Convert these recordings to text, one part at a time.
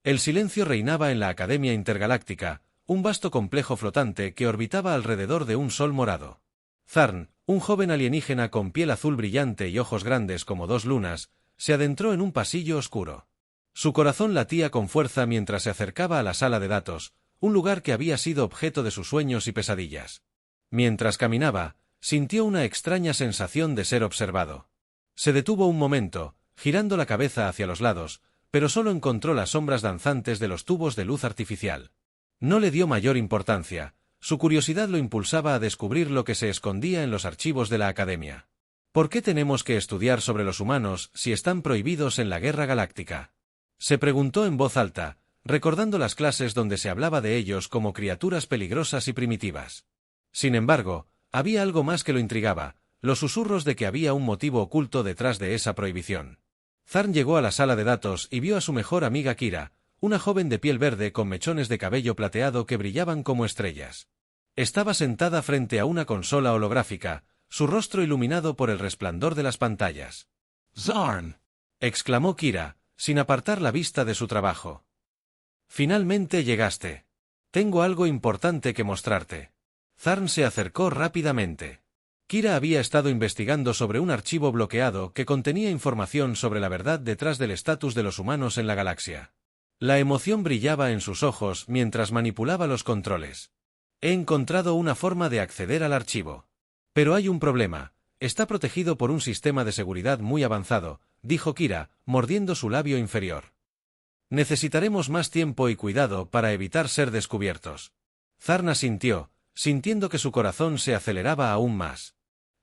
El silencio reinaba en la Academia Intergaláctica, un vasto complejo flotante que orbitaba alrededor de un sol morado. Zarn, un joven alienígena con piel azul brillante y ojos grandes como dos lunas, se adentró en un pasillo oscuro. Su corazón latía con fuerza mientras se acercaba a la sala de datos, un lugar que había sido objeto de sus sueños y pesadillas. Mientras caminaba, sintió una extraña sensación de ser observado. Se detuvo un momento, girando la cabeza hacia los lados, pero solo encontró las sombras danzantes de los tubos de luz artificial. No le dio mayor importancia, su curiosidad lo impulsaba a descubrir lo que se escondía en los archivos de la Academia. ¿Por qué tenemos que estudiar sobre los humanos si están prohibidos en la Guerra Galáctica? Se preguntó en voz alta, recordando las clases donde se hablaba de ellos como criaturas peligrosas y primitivas. Sin embargo, había algo más que lo intrigaba, los susurros de que había un motivo oculto detrás de esa prohibición. Zarn llegó a la sala de datos y vio a su mejor amiga Kira, una joven de piel verde con mechones de cabello plateado que brillaban como estrellas. Estaba sentada frente a una consola holográfica, su rostro iluminado por el resplandor de las pantallas. Zarn, exclamó Kira, sin apartar la vista de su trabajo. Finalmente llegaste. Tengo algo importante que mostrarte. Zarn se acercó rápidamente. Kira había estado investigando sobre un archivo bloqueado que contenía información sobre la verdad detrás del estatus de los humanos en la galaxia. La emoción brillaba en sus ojos mientras manipulaba los controles. He encontrado una forma de acceder al archivo. Pero hay un problema, está protegido por un sistema de seguridad muy avanzado, dijo Kira, mordiendo su labio inferior. Necesitaremos más tiempo y cuidado para evitar ser descubiertos. Zarn asintió, sintiendo que su corazón se aceleraba aún más.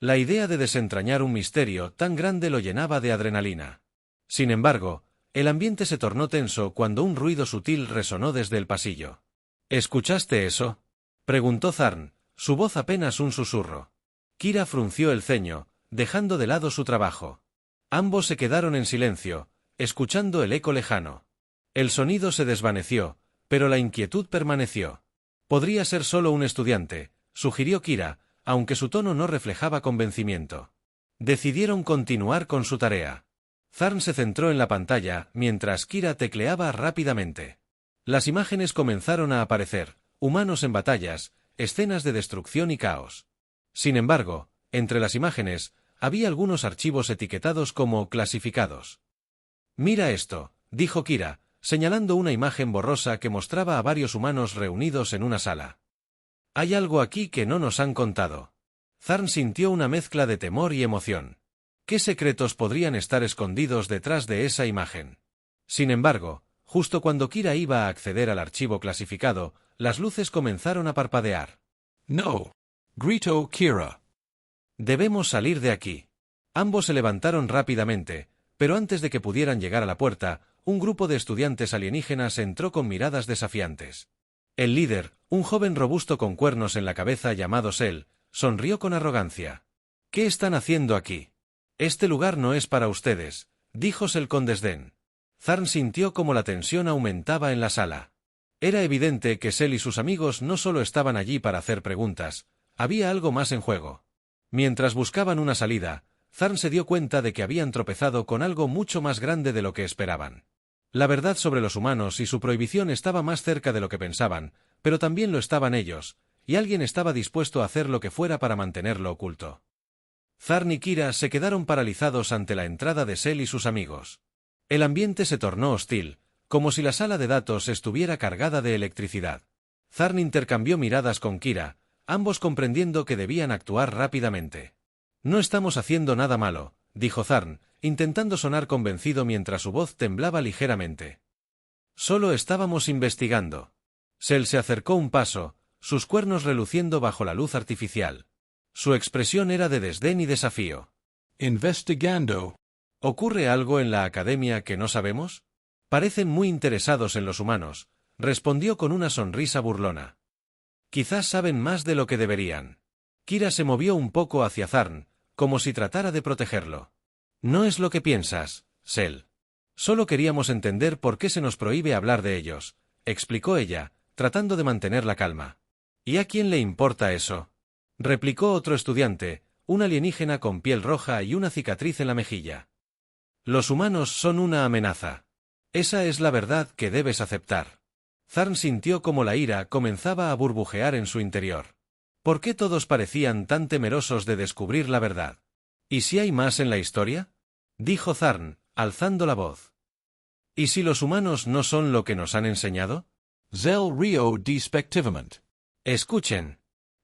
La idea de desentrañar un misterio tan grande lo llenaba de adrenalina. Sin embargo, el ambiente se tornó tenso cuando un ruido sutil resonó desde el pasillo. ¿Escuchaste eso?, preguntó Zarn, su voz apenas un susurro. Kira frunció el ceño, dejando de lado su trabajo. Ambos se quedaron en silencio, escuchando el eco lejano. El sonido se desvaneció, pero la inquietud permaneció. Podría ser solo un estudiante, sugirió Kira, aunque su tono no reflejaba convencimiento. Decidieron continuar con su tarea. Zarn se centró en la pantalla, mientras Kira tecleaba rápidamente. Las imágenes comenzaron a aparecer, humanos en batallas, escenas de destrucción y caos. Sin embargo, entre las imágenes, había algunos archivos etiquetados como clasificados. «Mira esto», dijo Kira, señalando una imagen borrosa que mostraba a varios humanos reunidos en una sala. «Hay algo aquí que no nos han contado». Zarn sintió una mezcla de temor y emoción. ¿Qué secretos podrían estar escondidos detrás de esa imagen? Sin embargo, justo cuando Kira iba a acceder al archivo clasificado, las luces comenzaron a parpadear. «No», gritó Kira. «Debemos salir de aquí». Ambos se levantaron rápidamente, pero antes de que pudieran llegar a la puerta, un grupo de estudiantes alienígenas entró con miradas desafiantes. El líder, un joven robusto con cuernos en la cabeza llamado Sel, sonrió con arrogancia. «¿Qué están haciendo aquí? Este lugar no es para ustedes», dijo Sel con desdén. Zarn sintió como la tensión aumentaba en la sala. Era evidente que Sel y sus amigos no solo estaban allí para hacer preguntas, había algo más en juego. Mientras buscaban una salida, Zarn se dio cuenta de que habían tropezado con algo mucho más grande de lo que esperaban. La verdad sobre los humanos y su prohibición estaba más cerca de lo que pensaban, pero también lo estaban ellos, y alguien estaba dispuesto a hacer lo que fuera para mantenerlo oculto. Zarn y Kira se quedaron paralizados ante la entrada de Sel y sus amigos. El ambiente se tornó hostil, como si la sala de datos estuviera cargada de electricidad. Zarn intercambió miradas con Kira, ambos comprendiendo que debían actuar rápidamente. «No estamos haciendo nada malo», dijo Zarn, intentando sonar convencido mientras su voz temblaba ligeramente. «Solo estábamos investigando». Sel se acercó un paso, sus cuernos reluciendo bajo la luz artificial. Su expresión era de desdén y desafío. «Investigando». ¿Ocurre algo en la academia que no sabemos? Parecen muy interesados en los humanos, respondió con una sonrisa burlona. Quizás saben más de lo que deberían. Kira se movió un poco hacia Zarn, como si tratara de protegerlo. «No es lo que piensas, Sel. Solo queríamos entender por qué se nos prohíbe hablar de ellos», explicó ella, tratando de mantener la calma. «¿Y a quién le importa eso?», replicó otro estudiante, un alienígena con piel roja y una cicatriz en la mejilla. «Los humanos son una amenaza». Esa es la verdad que debes aceptar. Zarn sintió como la ira comenzaba a burbujear en su interior. ¿Por qué todos parecían tan temerosos de descubrir la verdad? ¿Y si hay más en la historia? Dijo Zarn, alzando la voz. ¿Y si los humanos no son lo que nos han enseñado? Zel rio despectivament. Escuchen.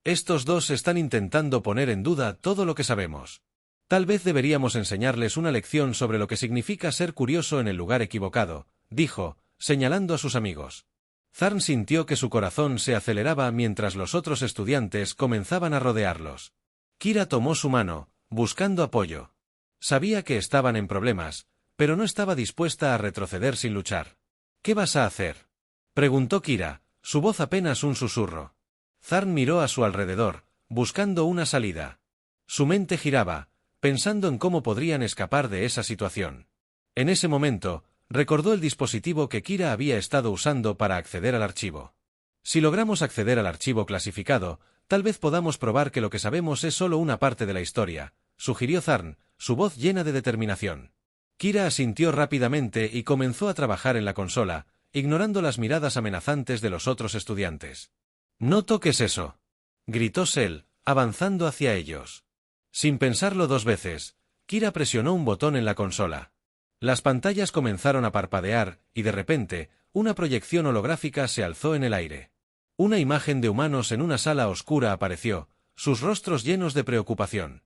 Estos dos están intentando poner en duda todo lo que sabemos. Tal vez deberíamos enseñarles una lección sobre lo que significa ser curioso en el lugar equivocado, dijo, señalando a sus amigos. Zarn sintió que su corazón se aceleraba mientras los otros estudiantes comenzaban a rodearlos. Kira tomó su mano, buscando apoyo. Sabía que estaban en problemas, pero no estaba dispuesta a retroceder sin luchar. ¿Qué vas a hacer?, preguntó Kira, su voz apenas un susurro. Zarn miró a su alrededor, buscando una salida. Su mente giraba, pensando en cómo podrían escapar de esa situación. En ese momento, recordó el dispositivo que Kira había estado usando para acceder al archivo. Si logramos acceder al archivo clasificado, tal vez podamos probar que lo que sabemos es solo una parte de la historia, sugirió Zarn, su voz llena de determinación. Kira asintió rápidamente y comenzó a trabajar en la consola, ignorando las miradas amenazantes de los otros estudiantes. «No toques eso», gritó Cell, avanzando hacia ellos. Sin pensarlo dos veces, Kira presionó un botón en la consola. Las pantallas comenzaron a parpadear, y de repente, una proyección holográfica se alzó en el aire. Una imagen de humanos en una sala oscura apareció, sus rostros llenos de preocupación.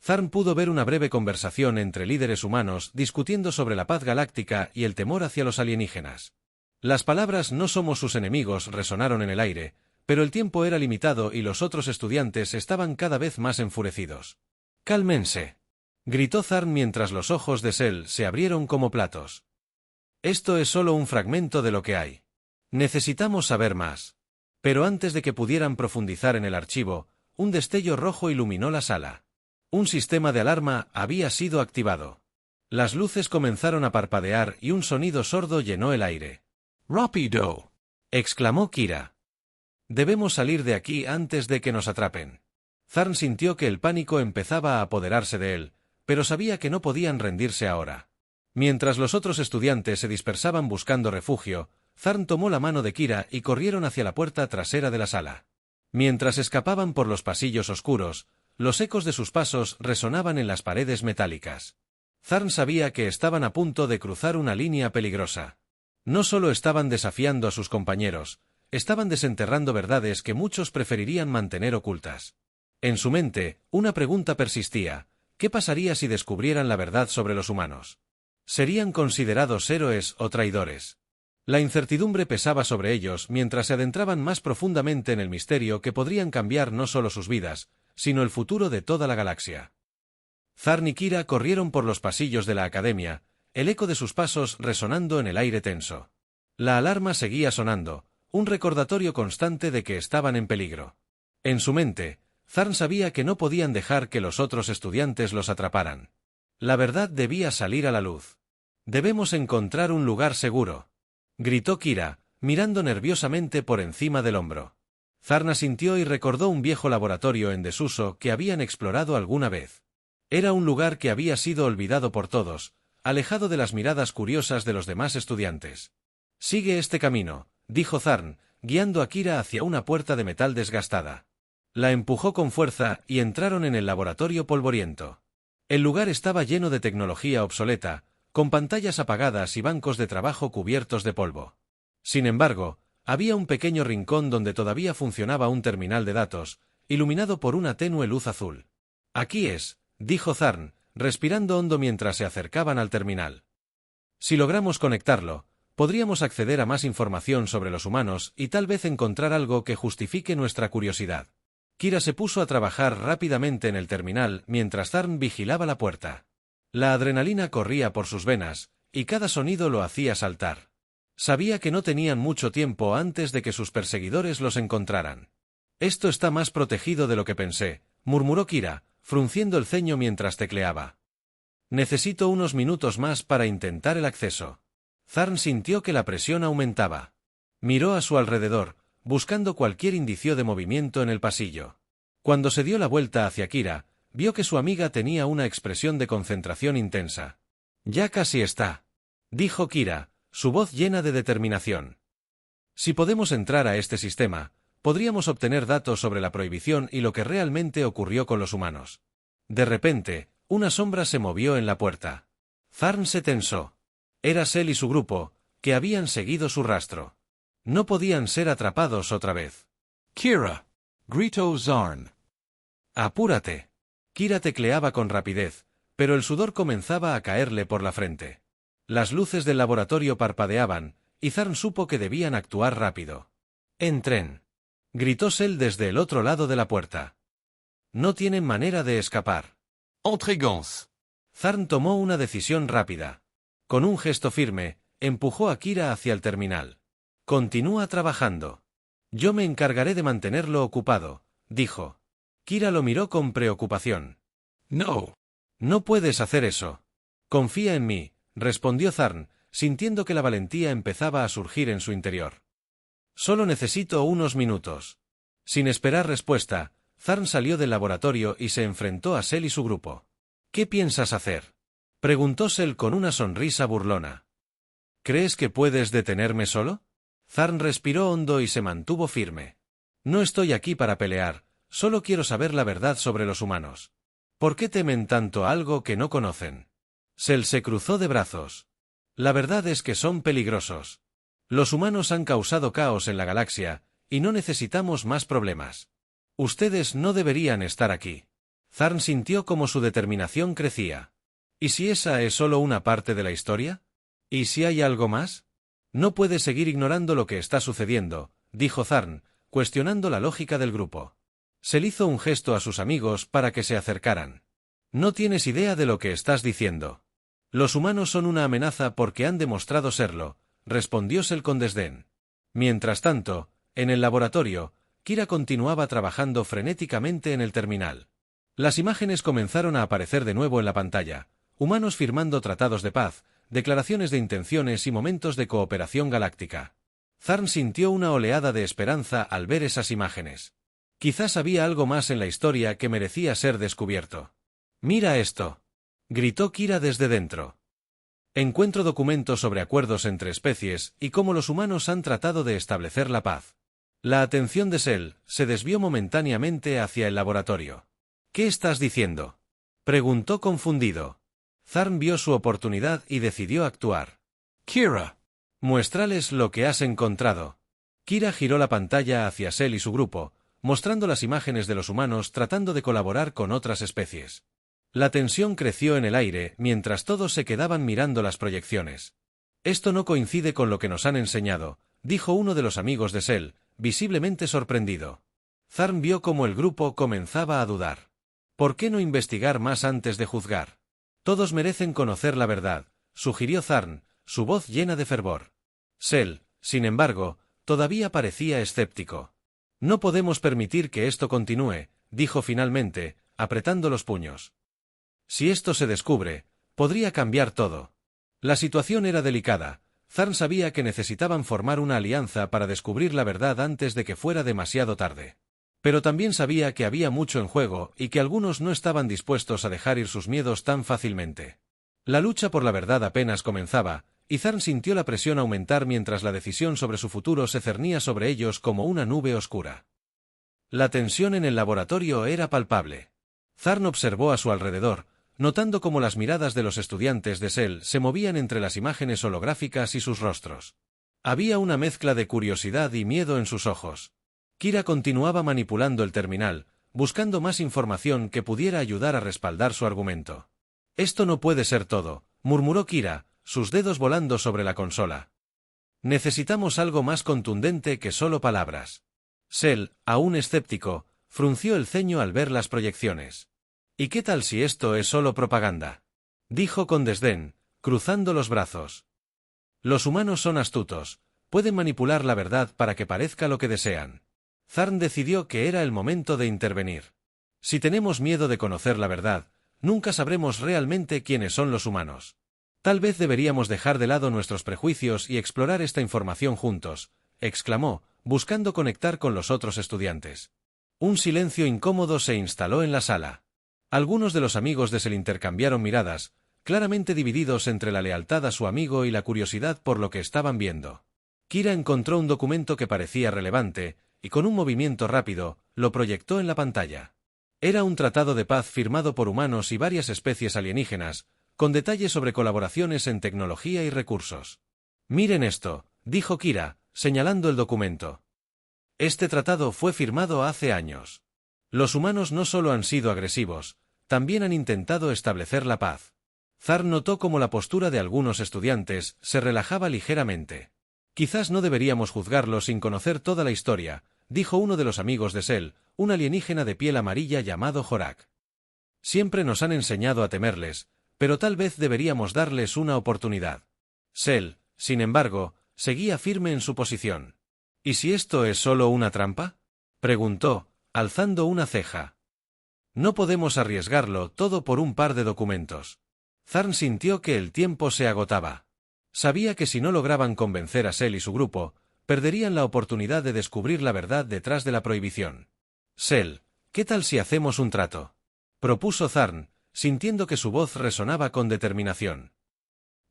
Zarn pudo ver una breve conversación entre líderes humanos discutiendo sobre la paz galáctica y el temor hacia los alienígenas. Las palabras «no somos sus enemigos» resonaron en el aire, pero el tiempo era limitado y los otros estudiantes estaban cada vez más enfurecidos. «¡Cálmense!», gritó Zarn mientras los ojos de Cell se abrieron como platos. «Esto es solo un fragmento de lo que hay. Necesitamos saber más». Pero antes de que pudieran profundizar en el archivo, un destello rojo iluminó la sala. Un sistema de alarma había sido activado. Las luces comenzaron a parpadear y un sonido sordo llenó el aire. «¡Rápido!», exclamó Kira. «Debemos salir de aquí antes de que nos atrapen». Zarn sintió que el pánico empezaba a apoderarse de él, pero sabía que no podían rendirse ahora. Mientras los otros estudiantes se dispersaban buscando refugio, Zarn tomó la mano de Kira y corrieron hacia la puerta trasera de la sala. Mientras escapaban por los pasillos oscuros, los ecos de sus pasos resonaban en las paredes metálicas. Zarn sabía que estaban a punto de cruzar una línea peligrosa. No solo estaban desafiando a sus compañeros, estaban desenterrando verdades que muchos preferirían mantener ocultas. En su mente, una pregunta persistía: ¿qué pasaría si descubrieran la verdad sobre los humanos? ¿Serían considerados héroes o traidores? La incertidumbre pesaba sobre ellos mientras se adentraban más profundamente en el misterio que podrían cambiar no solo sus vidas, sino el futuro de toda la galaxia. Zarn y Kira corrieron por los pasillos de la academia, el eco de sus pasos resonando en el aire tenso. La alarma seguía sonando, un recordatorio constante de que estaban en peligro. En su mente, Zarn sabía que no podían dejar que los otros estudiantes los atraparan. La verdad debía salir a la luz. «Debemos encontrar un lugar seguro», gritó Kira, mirando nerviosamente por encima del hombro. Zarn asintió y recordó un viejo laboratorio en desuso que habían explorado alguna vez. Era un lugar que había sido olvidado por todos, alejado de las miradas curiosas de los demás estudiantes. «Sigue este camino», dijo Zarn, guiando a Kira hacia una puerta de metal desgastada. La empujó con fuerza y entraron en el laboratorio polvoriento. El lugar estaba lleno de tecnología obsoleta, con pantallas apagadas y bancos de trabajo cubiertos de polvo. Sin embargo, había un pequeño rincón donde todavía funcionaba un terminal de datos, iluminado por una tenue luz azul. «Aquí es», dijo Zarn, respirando hondo mientras se acercaban al terminal. «Si logramos conectarlo, podríamos acceder a más información sobre los humanos y tal vez encontrar algo que justifique nuestra curiosidad». Kira se puso a trabajar rápidamente en el terminal mientras Zarn vigilaba la puerta. La adrenalina corría por sus venas, y cada sonido lo hacía saltar. Sabía que no tenían mucho tiempo antes de que sus perseguidores los encontraran. «Esto está más protegido de lo que pensé», murmuró Kira, frunciendo el ceño mientras tecleaba. «Necesito unos minutos más para intentar el acceso». Zarn sintió que la presión aumentaba. Miró a su alrededor, buscando cualquier indicio de movimiento en el pasillo. Cuando se dio la vuelta hacia Kira, vio que su amiga tenía una expresión de concentración intensa. «Ya casi está», dijo Kira, su voz llena de determinación. Si podemos entrar a este sistema, podríamos obtener datos sobre la prohibición y lo que realmente ocurrió con los humanos. De repente, una sombra se movió en la puerta. Tharn se tensó. Era Cell y su grupo, que habían seguido su rastro. No podían ser atrapados otra vez. Kira! Gritó Zarn. ¡Apúrate! Kira tecleaba con rapidez, pero el sudor comenzaba a caerle por la frente. Las luces del laboratorio parpadeaban, y Zarn supo que debían actuar rápido. «Entren», gritó Cell desde el otro lado de la puerta. «No tienen manera de escapar». Entregons. Zarn tomó una decisión rápida. Con un gesto firme, empujó a Kira hacia el terminal. «Continúa trabajando. Yo me encargaré de mantenerlo ocupado», dijo. Kira lo miró con preocupación. No. «No puedes hacer eso. Confía en mí», respondió Zarn, sintiendo que la valentía empezaba a surgir en su interior. «Solo necesito unos minutos». Sin esperar respuesta, Zarn salió del laboratorio y se enfrentó a Cell y su grupo. «¿Qué piensas hacer?», preguntó Cell con una sonrisa burlona. «¿Crees que puedes detenerme solo?». Zarn respiró hondo y se mantuvo firme. «No estoy aquí para pelear, solo quiero saber la verdad sobre los humanos. ¿Por qué temen tanto a algo que no conocen?». Cell se cruzó de brazos. «La verdad es que son peligrosos. Los humanos han causado caos en la galaxia, y no necesitamos más problemas. Ustedes no deberían estar aquí». Zarn sintió como su determinación crecía. ¿Y si esa es solo una parte de la historia? ¿Y si hay algo más? «No puede seguir ignorando lo que está sucediendo», dijo Zarn, cuestionando la lógica del grupo. Cell hizo un gesto a sus amigos para que se acercaran. «No tienes idea de lo que estás diciendo. Los humanos son una amenaza porque han demostrado serlo», respondió Cell con desdén. Mientras tanto, en el laboratorio, Kira continuaba trabajando frenéticamente en el terminal. Las imágenes comenzaron a aparecer de nuevo en la pantalla, humanos firmando tratados de paz, declaraciones de intenciones y momentos de cooperación galáctica. Zarn sintió una oleada de esperanza al ver esas imágenes. Quizás había algo más en la historia que merecía ser descubierto. «Mira esto», gritó Kira desde dentro. «Encuentro documentos sobre acuerdos entre especies y cómo los humanos han tratado de establecer la paz». La atención de Cell se desvió momentáneamente hacia el laboratorio. «¿Qué estás diciendo?», preguntó confundido. Zarn vio su oportunidad y decidió actuar. Kira. «Muéstrales lo que has encontrado». Kira giró la pantalla hacia Cell y su grupo, mostrando las imágenes de los humanos tratando de colaborar con otras especies. La tensión creció en el aire mientras todos se quedaban mirando las proyecciones. «Esto no coincide con lo que nos han enseñado», dijo uno de los amigos de Cell, visiblemente sorprendido. Zarn vio cómo el grupo comenzaba a dudar. «¿Por qué no investigar más antes de juzgar? Todos merecen conocer la verdad», sugirió Zarn, su voz llena de fervor. Cell, sin embargo, todavía parecía escéptico. «No podemos permitir que esto continúe», dijo finalmente, apretando los puños. «Si esto se descubre, podría cambiar todo». La situación era delicada. Zarn sabía que necesitaban formar una alianza para descubrir la verdad antes de que fuera demasiado tarde. Pero también sabía que había mucho en juego y que algunos no estaban dispuestos a dejar ir sus miedos tan fácilmente. La lucha por la verdad apenas comenzaba, y Zarn sintió la presión aumentar mientras la decisión sobre su futuro se cernía sobre ellos como una nube oscura. La tensión en el laboratorio era palpable. Zarn observó a su alrededor, notando cómo las miradas de los estudiantes de Cell se movían entre las imágenes holográficas y sus rostros. Había una mezcla de curiosidad y miedo en sus ojos. Kira continuaba manipulando el terminal, buscando más información que pudiera ayudar a respaldar su argumento. «Esto no puede ser todo», murmuró Kira, sus dedos volando sobre la consola. «Necesitamos algo más contundente que solo palabras». Cell, aún escéptico, frunció el ceño al ver las proyecciones. «¿Y qué tal si esto es solo propaganda?», dijo con desdén, cruzando los brazos. «Los humanos son astutos, pueden manipular la verdad para que parezca lo que desean». Zarn decidió que era el momento de intervenir. «Si tenemos miedo de conocer la verdad, nunca sabremos realmente quiénes son los humanos. Tal vez deberíamos dejar de lado nuestros prejuicios y explorar esta información juntos», exclamó, buscando conectar con los otros estudiantes. Un silencio incómodo se instaló en la sala. Algunos de los amigos de Cell intercambiaron miradas, claramente divididos entre la lealtad a su amigo y la curiosidad por lo que estaban viendo. Kira encontró un documento que parecía relevante, y con un movimiento rápido, lo proyectó en la pantalla. Era un tratado de paz firmado por humanos y varias especies alienígenas, con detalles sobre colaboraciones en tecnología y recursos. «Miren esto», dijo Kira, señalando el documento. «Este tratado fue firmado hace años. Los humanos no solo han sido agresivos, también han intentado establecer la paz». Zarn notó cómo la postura de algunos estudiantes se relajaba ligeramente. «Quizás no deberíamos juzgarlo sin conocer toda la historia», dijo uno de los amigos de Sel, un alienígena de piel amarilla llamado Jorak. «Siempre nos han enseñado a temerles, pero tal vez deberíamos darles una oportunidad». Sel, sin embargo, seguía firme en su posición. «¿Y si esto es solo una trampa?», preguntó, alzando una ceja. «No podemos arriesgarlo todo por un par de documentos». Zarn sintió que el tiempo se agotaba. Sabía que si no lograban convencer a Sel y su grupo, perderían la oportunidad de descubrir la verdad detrás de la prohibición. «Sel, ¿qué tal si hacemos un trato?», propuso Zarn, sintiendo que su voz resonaba con determinación.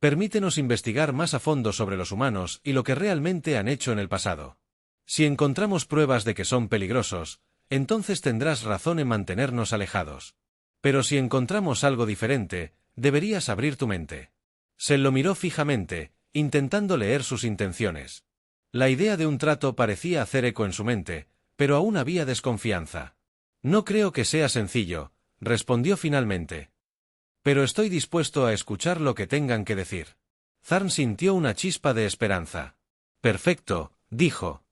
«Permítenos investigar más a fondo sobre los humanos y lo que realmente han hecho en el pasado. Si encontramos pruebas de que son peligrosos, entonces tendrás razón en mantenernos alejados. Pero si encontramos algo diferente, deberías abrir tu mente». Sel lo miró fijamente, intentando leer sus intenciones. La idea de un trato parecía hacer eco en su mente, pero aún había desconfianza. «No creo que sea sencillo», respondió finalmente. «Pero estoy dispuesto a escuchar lo que tengan que decir». Zarn sintió una chispa de esperanza. «Perfecto», dijo.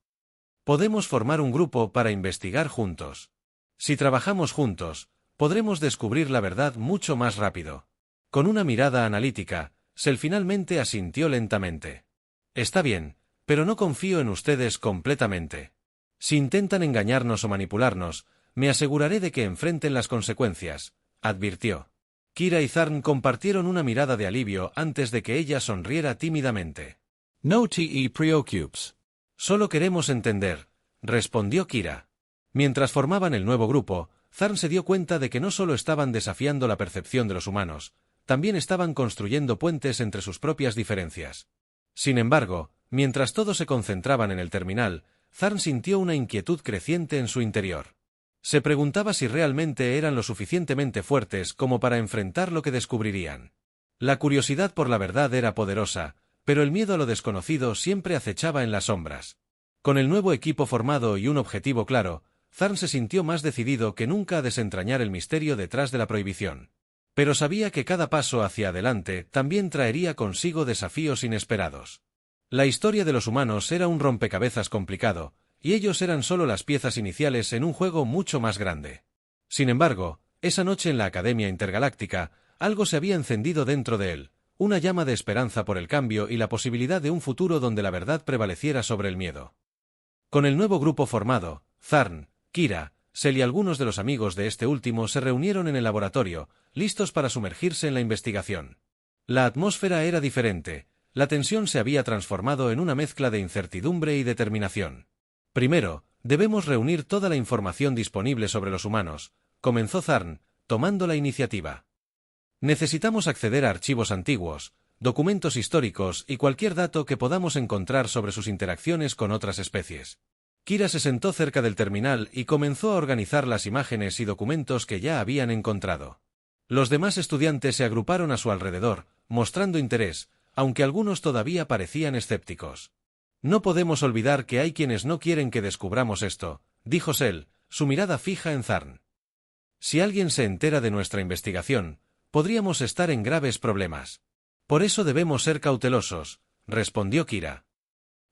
«Podemos formar un grupo para investigar juntos. Si trabajamos juntos, podremos descubrir la verdad mucho más rápido». Con una mirada analítica, Sel finalmente asintió lentamente. «Está bien, pero no confío en ustedes completamente. Si intentan engañarnos o manipularnos, me aseguraré de que enfrenten las consecuencias», advirtió. Kira y Zarn compartieron una mirada de alivio antes de que ella sonriera tímidamente. No te preocupes. «Solo queremos entender», respondió Kira. Mientras formaban el nuevo grupo, Zarn se dio cuenta de que no solo estaban desafiando la percepción de los humanos, también estaban construyendo puentes entre sus propias diferencias. Sin embargo, mientras todos se concentraban en el terminal, Zarn sintió una inquietud creciente en su interior. Se preguntaba si realmente eran lo suficientemente fuertes como para enfrentar lo que descubrirían. La curiosidad por la verdad era poderosa, pero el miedo a lo desconocido siempre acechaba en las sombras. Con el nuevo equipo formado y un objetivo claro, Zarn se sintió más decidido que nunca a desentrañar el misterio detrás de la prohibición. Pero sabía que cada paso hacia adelante también traería consigo desafíos inesperados. La historia de los humanos era un rompecabezas complicado, y ellos eran solo las piezas iniciales en un juego mucho más grande. Sin embargo, esa noche en la Academia Intergaláctica, algo se había encendido dentro de él, una llama de esperanza por el cambio y la posibilidad de un futuro donde la verdad prevaleciera sobre el miedo. Con el nuevo grupo formado, Zarn, Kira, Sel y algunos de los amigos de este último se reunieron en el laboratorio, listos para sumergirse en la investigación. La atmósfera era diferente, la tensión se había transformado en una mezcla de incertidumbre y determinación. «Primero, debemos reunir toda la información disponible sobre los humanos», comenzó Zarn, tomando la iniciativa. «Necesitamos acceder a archivos antiguos, documentos históricos y cualquier dato que podamos encontrar sobre sus interacciones con otras especies». Kira se sentó cerca del terminal y comenzó a organizar las imágenes y documentos que ya habían encontrado. Los demás estudiantes se agruparon a su alrededor, mostrando interés, aunque algunos todavía parecían escépticos. «No podemos olvidar que hay quienes no quieren que descubramos esto», dijo Sel, su mirada fija en Zarn. «Si alguien se entera de nuestra investigación, podríamos estar en graves problemas. Por eso debemos ser cautelosos», respondió Kira.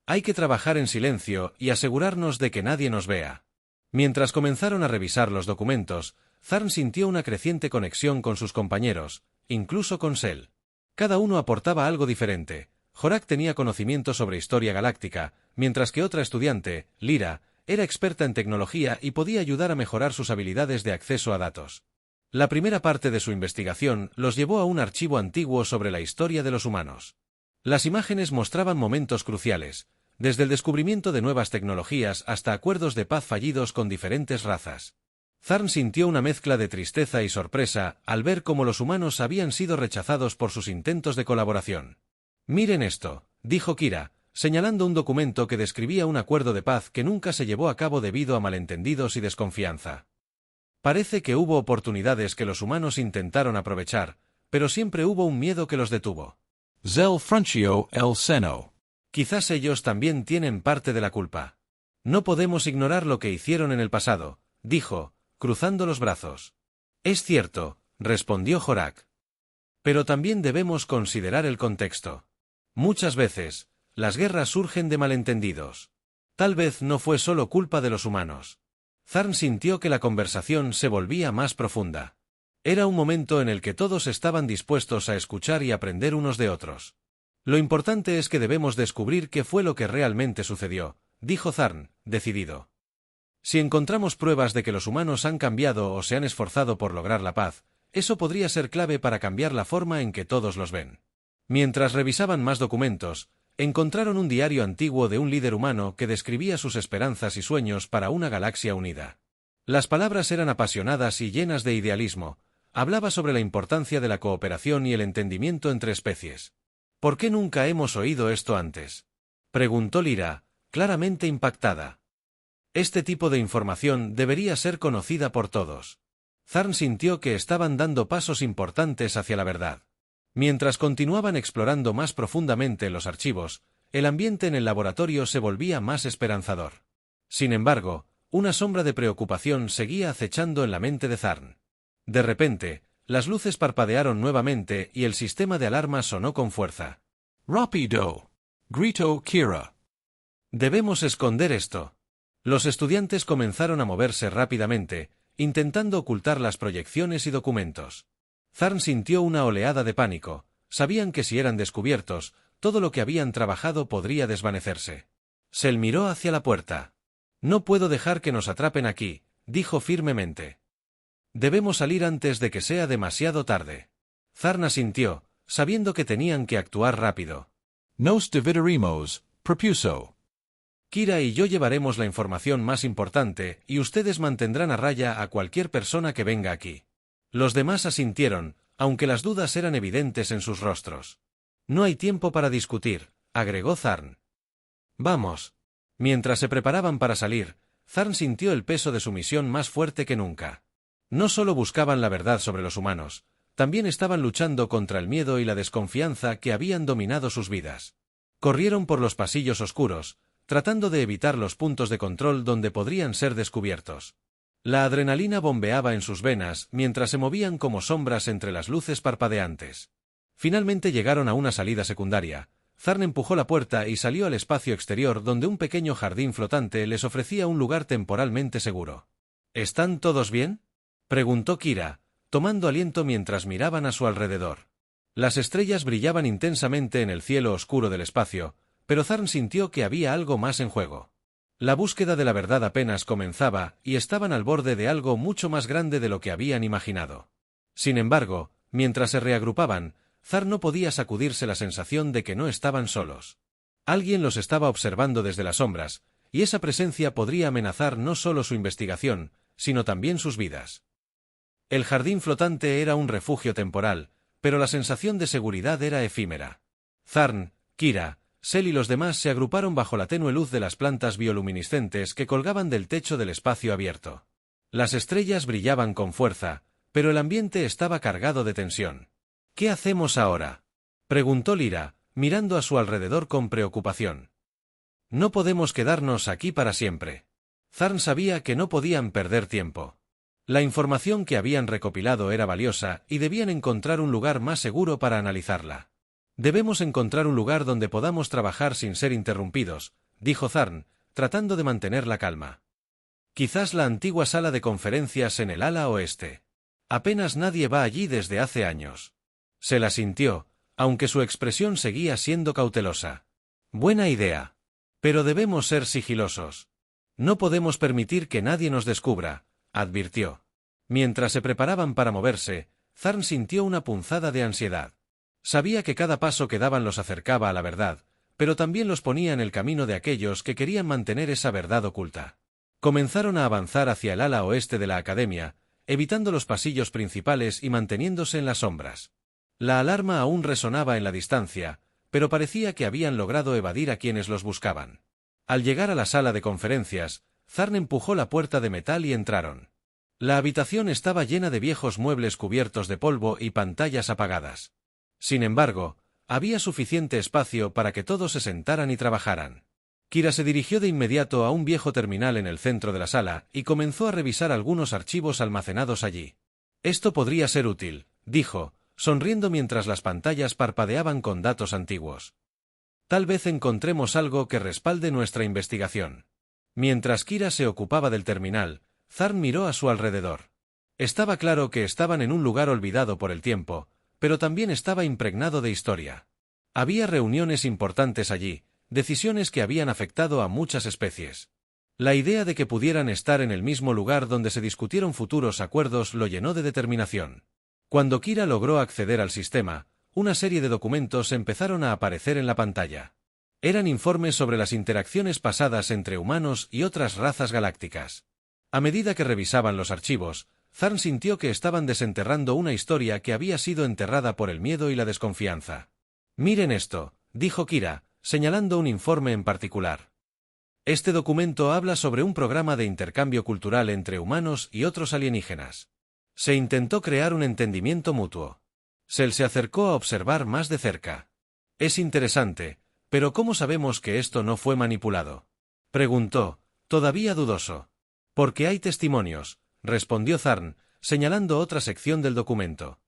«Hay que trabajar en silencio y asegurarnos de que nadie nos vea». Mientras comenzaron a revisar los documentos, Zarn sintió una creciente conexión con sus compañeros, incluso con Sel. Cada uno aportaba algo diferente. Jorak tenía conocimiento sobre historia galáctica, mientras que otra estudiante, Lyra, era experta en tecnología y podía ayudar a mejorar sus habilidades de acceso a datos. La primera parte de su investigación los llevó a un archivo antiguo sobre la historia de los humanos. Las imágenes mostraban momentos cruciales, desde el descubrimiento de nuevas tecnologías hasta acuerdos de paz fallidos con diferentes razas. Tharn sintió una mezcla de tristeza y sorpresa al ver cómo los humanos habían sido rechazados por sus intentos de colaboración. «Miren esto», dijo Kira, señalando un documento que describía un acuerdo de paz que nunca se llevó a cabo debido a malentendidos y desconfianza. Parece que hubo oportunidades que los humanos intentaron aprovechar, pero siempre hubo un miedo que los detuvo. Zel frunció el seno. Quizás ellos también tienen parte de la culpa. No podemos ignorar lo que hicieron en el pasado, dijo, cruzando los brazos. Es cierto, respondió Jorak. Pero también debemos considerar el contexto. Muchas veces, las guerras surgen de malentendidos. Tal vez no fue solo culpa de los humanos. Tharn sintió que la conversación se volvía más profunda. Era un momento en el que todos estaban dispuestos a escuchar y aprender unos de otros. Lo importante es que debemos descubrir qué fue lo que realmente sucedió, dijo Tharn, decidido. Si encontramos pruebas de que los humanos han cambiado o se han esforzado por lograr la paz, eso podría ser clave para cambiar la forma en que todos los ven. Mientras revisaban más documentos, encontraron un diario antiguo de un líder humano que describía sus esperanzas y sueños para una galaxia unida. Las palabras eran apasionadas y llenas de idealismo. Hablaba sobre la importancia de la cooperación y el entendimiento entre especies. ¿Por qué nunca hemos oído esto antes?, preguntó Lyra, claramente impactada. Este tipo de información debería ser conocida por todos. Tharn sintió que estaban dando pasos importantes hacia la verdad. Mientras continuaban explorando más profundamente los archivos, el ambiente en el laboratorio se volvía más esperanzador. Sin embargo, una sombra de preocupación seguía acechando en la mente de Tharn. De repente, las luces parpadearon nuevamente y el sistema de alarma sonó con fuerza. «Rápido», gritó Kira. «Debemos esconder esto». Los estudiantes comenzaron a moverse rápidamente, intentando ocultar las proyecciones y documentos. Tharn sintió una oleada de pánico. Sabían que si eran descubiertos, todo lo que habían trabajado podría desvanecerse. Sel miró hacia la puerta. «No puedo dejar que nos atrapen aquí», dijo firmemente. «Debemos salir antes de que sea demasiado tarde». Tharn asintió, sabiendo que tenían que actuar rápido. «Nos dividiremos», propuso. «Kira y yo llevaremos la información más importante y ustedes mantendrán a raya a cualquier persona que venga aquí». Los demás asintieron, aunque las dudas eran evidentes en sus rostros. «No hay tiempo para discutir», agregó Tharn. «Vamos». Mientras se preparaban para salir, Tharn sintió el peso de su misión más fuerte que nunca. No solo buscaban la verdad sobre los humanos, también estaban luchando contra el miedo y la desconfianza que habían dominado sus vidas. Corrieron por los pasillos oscuros, tratando de evitar los puntos de control donde podrían ser descubiertos. La adrenalina bombeaba en sus venas mientras se movían como sombras entre las luces parpadeantes. Finalmente llegaron a una salida secundaria. Tharn empujó la puerta y salió al espacio exterior donde un pequeño jardín flotante les ofrecía un lugar temporalmente seguro. ¿Están todos bien?, preguntó Kira, tomando aliento mientras miraban a su alrededor. Las estrellas brillaban intensamente en el cielo oscuro del espacio, pero Tharn sintió que había algo más en juego. La búsqueda de la verdad apenas comenzaba y estaban al borde de algo mucho más grande de lo que habían imaginado. Sin embargo, mientras se reagrupaban, Tharn no podía sacudirse la sensación de que no estaban solos. Alguien los estaba observando desde las sombras, y esa presencia podría amenazar no solo su investigación, sino también sus vidas. El jardín flotante era un refugio temporal, pero la sensación de seguridad era efímera. Tharn, Kira, Sel y los demás se agruparon bajo la tenue luz de las plantas bioluminiscentes que colgaban del techo del espacio abierto. Las estrellas brillaban con fuerza, pero el ambiente estaba cargado de tensión. «¿Qué hacemos ahora?», preguntó Lyra, mirando a su alrededor con preocupación. «No podemos quedarnos aquí para siempre». Tharn sabía que no podían perder tiempo. La información que habían recopilado era valiosa y debían encontrar un lugar más seguro para analizarla. «Debemos encontrar un lugar donde podamos trabajar sin ser interrumpidos», dijo Tharn, tratando de mantener la calma. «Quizás la antigua sala de conferencias en el ala oeste. Apenas nadie va allí desde hace años». Se la sintió, aunque su expresión seguía siendo cautelosa. «Buena idea. Pero debemos ser sigilosos. No podemos permitir que nadie nos descubra», advirtió. Mientras se preparaban para moverse, Tharn sintió una punzada de ansiedad. Sabía que cada paso que daban los acercaba a la verdad, pero también los ponía en el camino de aquellos que querían mantener esa verdad oculta. Comenzaron a avanzar hacia el ala oeste de la academia, evitando los pasillos principales y manteniéndose en las sombras. La alarma aún resonaba en la distancia, pero parecía que habían logrado evadir a quienes los buscaban. Al llegar a la sala de conferencias, Thorne empujó la puerta de metal y entraron. La habitación estaba llena de viejos muebles cubiertos de polvo y pantallas apagadas. Sin embargo, había suficiente espacio para que todos se sentaran y trabajaran. Kira se dirigió de inmediato a un viejo terminal en el centro de la sala y comenzó a revisar algunos archivos almacenados allí. Esto podría ser útil, dijo, sonriendo mientras las pantallas parpadeaban con datos antiguos. Tal vez encontremos algo que respalde nuestra investigación. Mientras Kira se ocupaba del terminal, Thorne miró a su alrededor. Estaba claro que estaban en un lugar olvidado por el tiempo, pero también estaba impregnado de historia. Había reuniones importantes allí, decisiones que habían afectado a muchas especies. La idea de que pudieran estar en el mismo lugar donde se discutieron futuros acuerdos lo llenó de determinación. Cuando Kira logró acceder al sistema, una serie de documentos empezaron a aparecer en la pantalla. Eran informes sobre las interacciones pasadas entre humanos y otras razas galácticas. A medida que revisaban los archivos, Thorne sintió que estaban desenterrando una historia que había sido enterrada por el miedo y la desconfianza. «Miren esto», dijo Kira, señalando un informe en particular. Este documento habla sobre un programa de intercambio cultural entre humanos y otros alienígenas. Se intentó crear un entendimiento mutuo. Sel se acercó a observar más de cerca. «Es interesante, pero ¿cómo sabemos que esto no fue manipulado?», preguntó, todavía dudoso. «Porque hay testimonios», respondió Thorne, señalando otra sección del documento.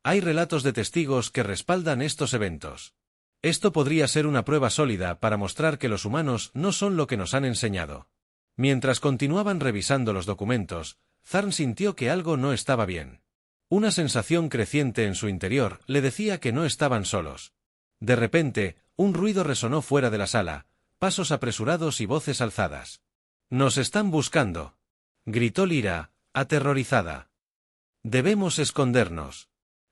«Hay relatos de testigos que respaldan estos eventos. Esto podría ser una prueba sólida para mostrar que los humanos no son lo que nos han enseñado». Mientras continuaban revisando los documentos, Thorne sintió que algo no estaba bien. Una sensación creciente en su interior le decía que no estaban solos. De repente, un ruido resonó fuera de la sala, pasos apresurados y voces alzadas. «¡Nos están buscando!», gritó Lyra, aterrorizada. «Debemos escondernos».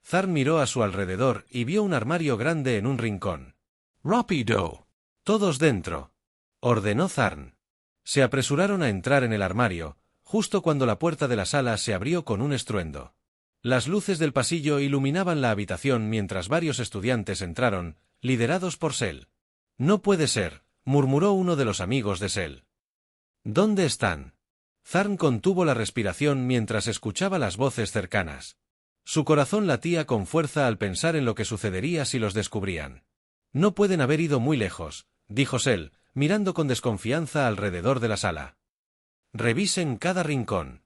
Thorne miró a su alrededor y vio un armario grande en un rincón. «Rápido». «Todos dentro», ordenó Thorne. Se apresuraron a entrar en el armario, justo cuando la puerta de la sala se abrió con un estruendo. Las luces del pasillo iluminaban la habitación mientras varios estudiantes entraron, liderados por Sel. «No puede ser», murmuró uno de los amigos de Sel. «¿Dónde están?». Thorne contuvo la respiración mientras escuchaba las voces cercanas. Su corazón latía con fuerza al pensar en lo que sucedería si los descubrían. «No pueden haber ido muy lejos», dijo Sel, mirando con desconfianza alrededor de la sala. «Revisen cada rincón».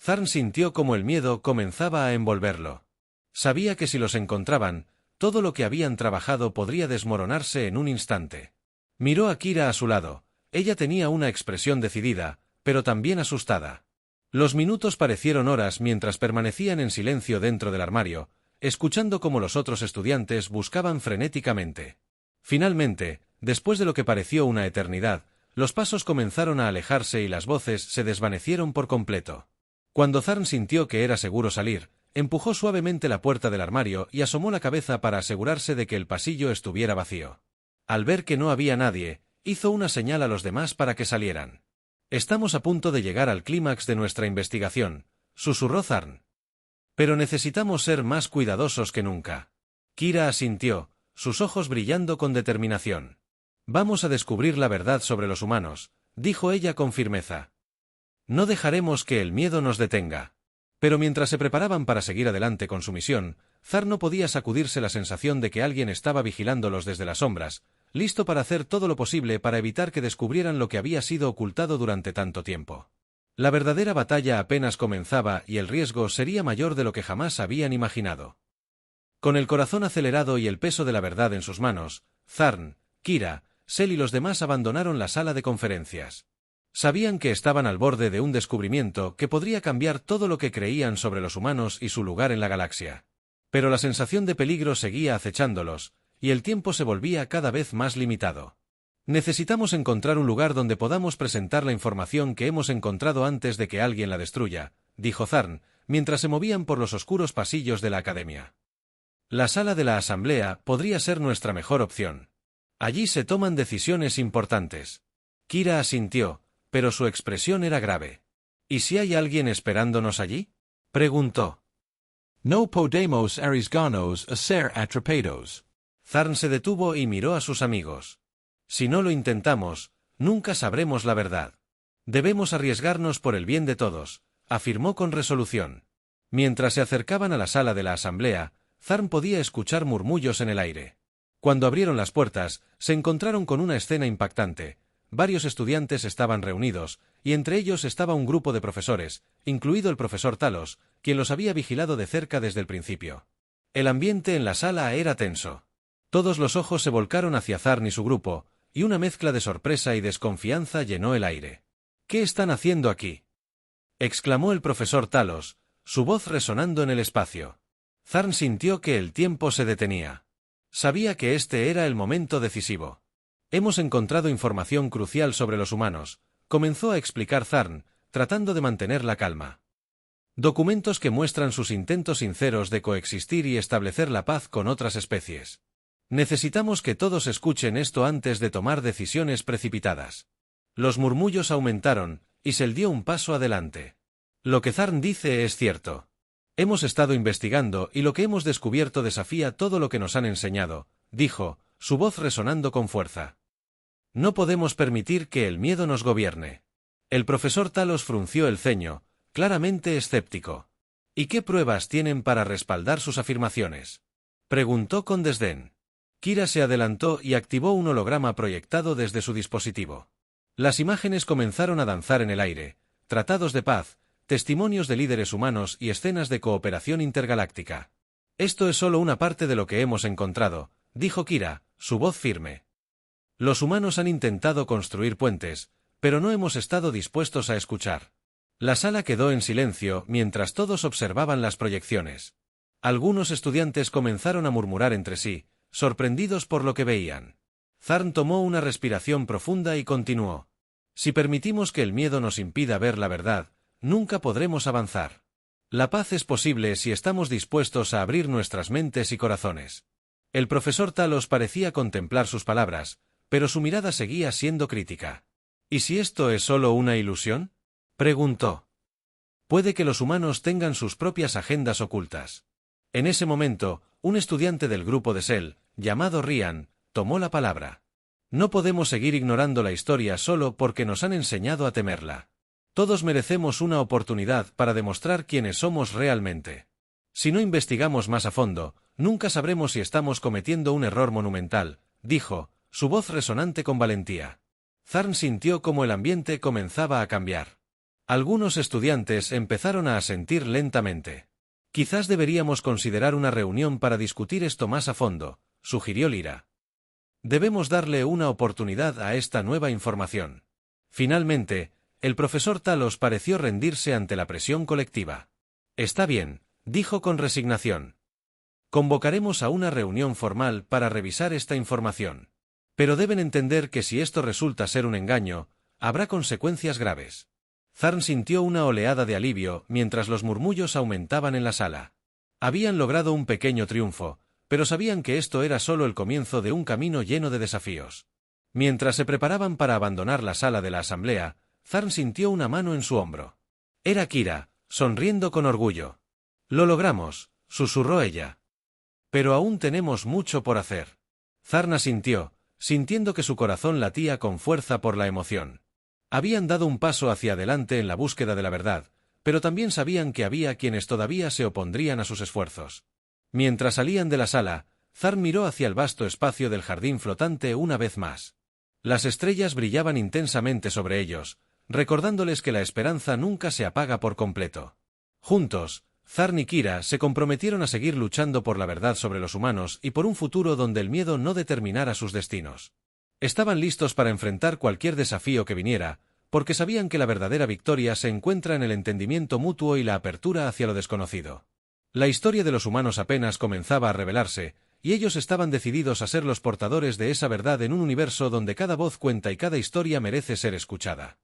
Thorne sintió como el miedo comenzaba a envolverlo. Sabía que si los encontraban, todo lo que habían trabajado podría desmoronarse en un instante. Miró a Kira a su lado. Ella tenía una expresión decidida, pero también asustada. Los minutos parecieron horas mientras permanecían en silencio dentro del armario, escuchando cómo los otros estudiantes buscaban frenéticamente. Finalmente, después de lo que pareció una eternidad, los pasos comenzaron a alejarse y las voces se desvanecieron por completo. Cuando Thorne sintió que era seguro salir, empujó suavemente la puerta del armario y asomó la cabeza para asegurarse de que el pasillo estuviera vacío. Al ver que no había nadie, hizo una señal a los demás para que salieran. «Estamos a punto de llegar al clímax de nuestra investigación», susurró Thorne. «Pero necesitamos ser más cuidadosos que nunca». Kira asintió, sus ojos brillando con determinación. «Vamos a descubrir la verdad sobre los humanos», dijo ella con firmeza. «No dejaremos que el miedo nos detenga». Pero mientras se preparaban para seguir adelante con su misión, Thorne no podía sacudirse la sensación de que alguien estaba vigilándolos desde las sombras, listo para hacer todo lo posible para evitar que descubrieran lo que había sido ocultado durante tanto tiempo. La verdadera batalla apenas comenzaba y el riesgo sería mayor de lo que jamás habían imaginado. Con el corazón acelerado y el peso de la verdad en sus manos, Thorne, Kira, Sel y los demás abandonaron la sala de conferencias. Sabían que estaban al borde de un descubrimiento que podría cambiar todo lo que creían sobre los humanos y su lugar en la galaxia. Pero la sensación de peligro seguía acechándolos, y el tiempo se volvía cada vez más limitado. «Necesitamos encontrar un lugar donde podamos presentar la información que hemos encontrado antes de que alguien la destruya», dijo Thorne, mientras se movían por los oscuros pasillos de la academia. «La sala de la asamblea podría ser nuestra mejor opción. Allí se toman decisiones importantes». Kira asintió, pero su expresión era grave. ¿Y si hay alguien esperándonos allí?, preguntó. No podemos arriesgarnos a ser atrapados. Tharn se detuvo y miró a sus amigos. Si no lo intentamos, nunca sabremos la verdad. Debemos arriesgarnos por el bien de todos, afirmó con resolución. Mientras se acercaban a la sala de la asamblea, Tharn podía escuchar murmullos en el aire. Cuando abrieron las puertas, se encontraron con una escena impactante. Varios estudiantes estaban reunidos, y entre ellos estaba un grupo de profesores, incluido el profesor Talos, quien los había vigilado de cerca desde el principio. El ambiente en la sala era tenso. Todos los ojos se volcaron hacia Tharn y su grupo, y una mezcla de sorpresa y desconfianza llenó el aire. «¿Qué están haciendo aquí?», exclamó el profesor Talos, su voz resonando en el espacio. Tharn sintió que el tiempo se detenía. Sabía que este era el momento decisivo. «Hemos encontrado información crucial sobre los humanos», comenzó a explicar Tharn, tratando de mantener la calma. «Documentos que muestran sus intentos sinceros de coexistir y establecer la paz con otras especies. Necesitamos que todos escuchen esto antes de tomar decisiones precipitadas». Los murmullos aumentaron, y Sel dio un paso adelante. «Lo que Tharn dice es cierto. Hemos estado investigando y lo que hemos descubierto desafía todo lo que nos han enseñado», dijo, su voz resonando con fuerza. «No podemos permitir que el miedo nos gobierne». El profesor Talos frunció el ceño, claramente escéptico. «¿Y qué pruebas tienen para respaldar sus afirmaciones?», preguntó con desdén. Kira se adelantó y activó un holograma proyectado desde su dispositivo. Las imágenes comenzaron a danzar en el aire, tratados de paz, testimonios de líderes humanos y escenas de cooperación intergaláctica. «Esto es solo una parte de lo que hemos encontrado», dijo Kira, su voz firme. «Los humanos han intentado construir puentes, pero no hemos estado dispuestos a escuchar». La sala quedó en silencio mientras todos observaban las proyecciones. Algunos estudiantes comenzaron a murmurar entre sí, sorprendidos por lo que veían. Tharn tomó una respiración profunda y continuó. «Si permitimos que el miedo nos impida ver la verdad, nunca podremos avanzar. La paz es posible si estamos dispuestos a abrir nuestras mentes y corazones». El profesor Talos parecía contemplar sus palabras, pero su mirada seguía siendo crítica. «¿Y si esto es solo una ilusión?», preguntó. «Puede que los humanos tengan sus propias agendas ocultas». En ese momento, un estudiante del grupo de Sel, llamado Ryan, tomó la palabra. «No podemos seguir ignorando la historia solo porque nos han enseñado a temerla. Todos merecemos una oportunidad para demostrar quiénes somos realmente. Si no investigamos más a fondo, nunca sabremos si estamos cometiendo un error monumental», dijo, su voz resonante con valentía. Tharn sintió como el ambiente comenzaba a cambiar. Algunos estudiantes empezaron a asentir lentamente. «Quizás deberíamos considerar una reunión para discutir esto más a fondo», sugirió Lyra. «Debemos darle una oportunidad a esta nueva información». Finalmente, el profesor Talos pareció rendirse ante la presión colectiva. «Está bien», dijo con resignación. «Convocaremos a una reunión formal para revisar esta información. Pero deben entender que si esto resulta ser un engaño, habrá consecuencias graves». Tharn sintió una oleada de alivio mientras los murmullos aumentaban en la sala. Habían logrado un pequeño triunfo, pero sabían que esto era solo el comienzo de un camino lleno de desafíos. Mientras se preparaban para abandonar la sala de la asamblea, Tharn sintió una mano en su hombro. Era Kira, sonriendo con orgullo. «Lo logramos», susurró ella. «Pero aún tenemos mucho por hacer». Tharn asintió, sintiendo que su corazón latía con fuerza por la emoción. Habían dado un paso hacia adelante en la búsqueda de la verdad, pero también sabían que había quienes todavía se opondrían a sus esfuerzos. Mientras salían de la sala, Tharn miró hacia el vasto espacio del jardín flotante una vez más. Las estrellas brillaban intensamente sobre ellos, recordándoles que la esperanza nunca se apaga por completo. Juntos, Tharn y Kira se comprometieron a seguir luchando por la verdad sobre los humanos y por un futuro donde el miedo no determinara sus destinos. Estaban listos para enfrentar cualquier desafío que viniera, porque sabían que la verdadera victoria se encuentra en el entendimiento mutuo y la apertura hacia lo desconocido. La historia de los humanos apenas comenzaba a revelarse, y ellos estaban decididos a ser los portadores de esa verdad en un universo donde cada voz cuenta y cada historia merece ser escuchada.